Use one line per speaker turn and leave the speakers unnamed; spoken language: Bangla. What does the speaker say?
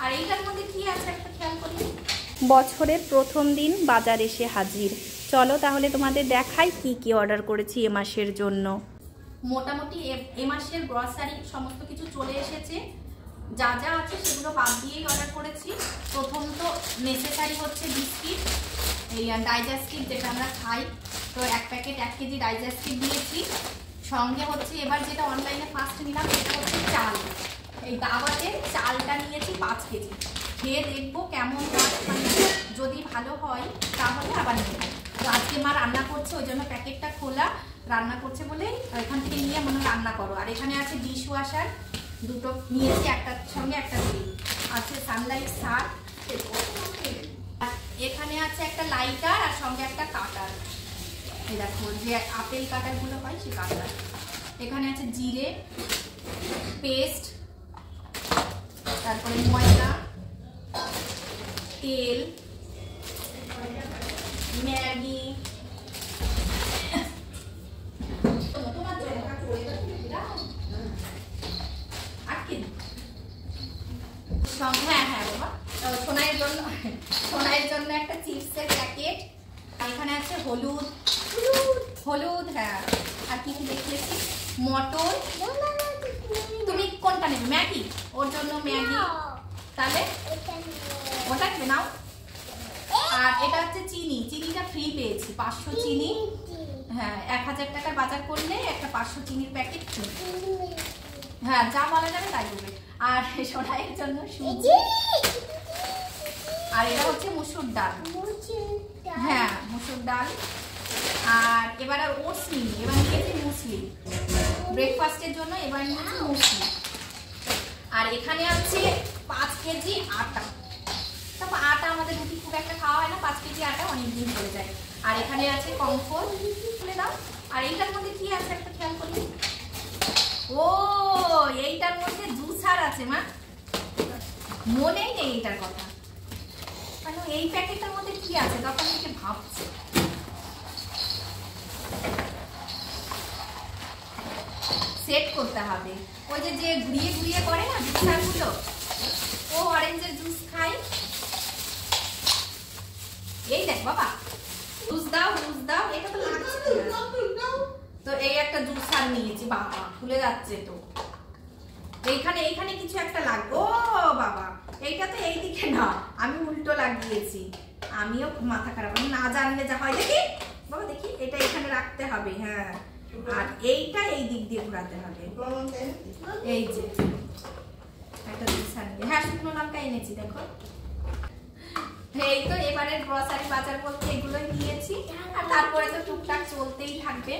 আর এইটার মধ্যে কি আছে একটা খেয়াল করি।
বছরের প্রথম দিন বাজার এসে হাজির। চলো তাহলে তোমাদের দেখাই কি কি অর্ডার করেছি এ মাসের জন্য।
মোটামুটি এ মাসের গ্রসারি সমস্ত কিছু চলে এসেছে। যা যা আছে সেগুলো বাদ দিয়েই অর্ডার করেছি। প্রথম তো নেসেসারি হচ্ছে বিস্কিট, এই ডাইজেস্টিভ যেটা আমরা খাই, তো 1 প্যাকেট 1 কেজি ডাইজেস্টিভ দিয়েছি। সঙ্গে হচ্ছে এবার যেটা অনলাইনে ফার্স্ট নিলাম সেটা হচ্ছে চাল। এই দাবাতের চালটা নিয়েছি 5 কেজি। খেয়ে দেখবো কেমন হয়, যদি ভালো হয় তাহলে আবার নেব। তো আজকে মা রান্না করছে, ওই জন্য প্যাকেটটা খোলা, রান্না করছে বলে এখান থেকে নিয়ে মনে রান্না করো। আর এখানে আছে ডিশ ওয়াশার দুটো নিয়েছি, একটার সঙ্গে একটা দিই আছে, সানলাইট সার, এখানে আছে একটা লাইটার আর সঙ্গে একটা কাটার। এই দেখো যে আপেল কাটারগুলো হয় সেই কাটার। এখানে আছে জিরে পেস্ট, তারপরে ময়দা, তেল, ম্যাগি, হ্যাঁ বাবা সোনাইয়ের জন্য একটা চিপসের প্যাকেট। এখানে আছে হলুদ হ্যাঁ, আর কি কি দেখিয়েছি, মটর। তুমি কোনটা নেবে? ম্যাগি, ওর জন্য ম্যাগি, তাহলে ওটা নেবে নাও। আর এটা হচ্ছে চিনিটা ফ্রি পেয়েছি, 500 চিনি, হ্যাঁ 1000 টাকার বাজার করলে একটা 500 চিনির প্যাকেট, হ্যাঁ যা বলা যাবে তাই বলবে। আর সোনাইয়ের জন্য সুজি, আর এটা হচ্ছে মুসুর ডাল, হ্যাঁ মুসুর ডাল। আর এবার আর ওটস নিই, এবার নিয়েছি মুসলি ব্রেকফাস্টের জন্য, এবার নিয়েছি মুসলি। আর এখানে আছে 5 কেজি আটা। তারপর আটা আমাদের রুটি খুব একটা খাওয়া হয় না, 5 কেজি আটা অনেকদিন চলে যায়। আর এখানে আছে কমফোর্ট, খুলে দাও। আর এইটার মধ্যে কি আছে একটা খেয়াল করি, ও এইটার মধ্যে জুসার আছে, মা মনেই নেই এইটার কথা। মানে এই প্যাকেটটার মধ্যে কি আছে তখন থেকে ভাবছি। সেট করতে হবে, ওই যে ঘুরিয়ে ঘুরিয়ে করে না জুসার গুলো, ও অরেঞ্জের জুস খাই। এই দেখ বাবা, জুস দাও, এটা তো লাগছে না। তো এই একটা জুসার নিয়েছি, বাবা খুলে যাচ্ছে তো। এইখানে কিছু একটা লাগবে, ও বাবা এইটা তো এইদিকে না, আমি উল্টো লাগিয়েছি। আমিও মাথা খারাপ, আমি না জানলে যা হয়। দেখি বাবা, দেখি এটা এখানে রাখতে হবে, হ্যাঁ, আর এইটা এই দিক দিয়ে ঘোরাতে হবে। এই যে একটা জুসার নিয়ে, হ্যাঁ শুকনো লঙ্কা এনেছি দেখো। এই তো এবারে গ্রসারি বাজার বলতে এগুলোই নিয়েছি, আর তারপরে তো টুকটাক চলতেই থাকবে।